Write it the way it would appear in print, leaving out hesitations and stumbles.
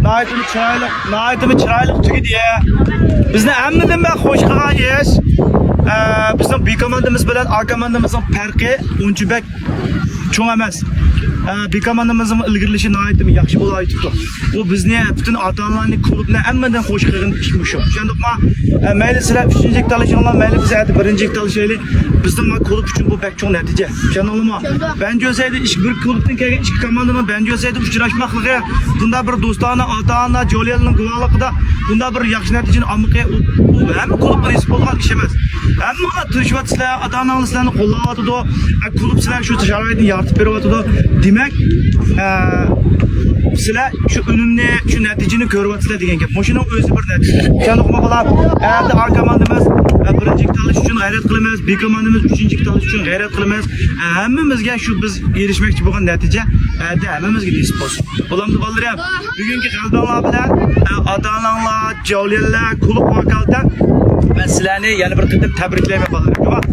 Nayetimi çıraylık tügü diye. Bizni hammadan ben hoş qilganiz. Bizim bir komandamız bilan A komandamızın farqi uncha bek cho'ng emas. Bir komandamızın ilgirilishi nihoyatda yaxshi bo'laydi. Bu bizni bütün ota-onalarning klubni hammadan hoş qilgan ish shu. O'shandaqma mayli sizlar 3-chi talashinglar, mayli biz 1-chi talashaylik. Bizning klub uchun bu bek cho'ng natija. O'shandaqmi? Bence olsaydı bir klubdan kelgan ikki komandaning bence olsaydı uchrashmoqligi, bunda bir do'stona, ota-ona, jo'liyalarning guvohligida bunda bir yaxshi natijani olmoqqa hamma klub nasib bo'lgan ish emas. Hamma tirishvatsizlar, ota-onalarni qo'llayotdi, klub sizlar shu sharoitni yaratib beryotdi. Demak, sizlar shu unumni, shu natijani ko'ryapsizlar degan gap. Mashinaning o'zi bir natija. O'shandaqmi qilib, endi A komandamiz birinchi talish uchun g'ayrat qilamiz, B komandamiz uchinchi talish uchun g'ayrat qilamiz. Hammamizga shu biz erishmoqchi bo'lgan natija hammamizga nasib bo'lsin. Bo'lamdi bolalar, bugungi g'alablar bilan ota-onalar, joliyalar, klub vakolidan ben sizlarni yana bir qatam tabriklayman bolalar.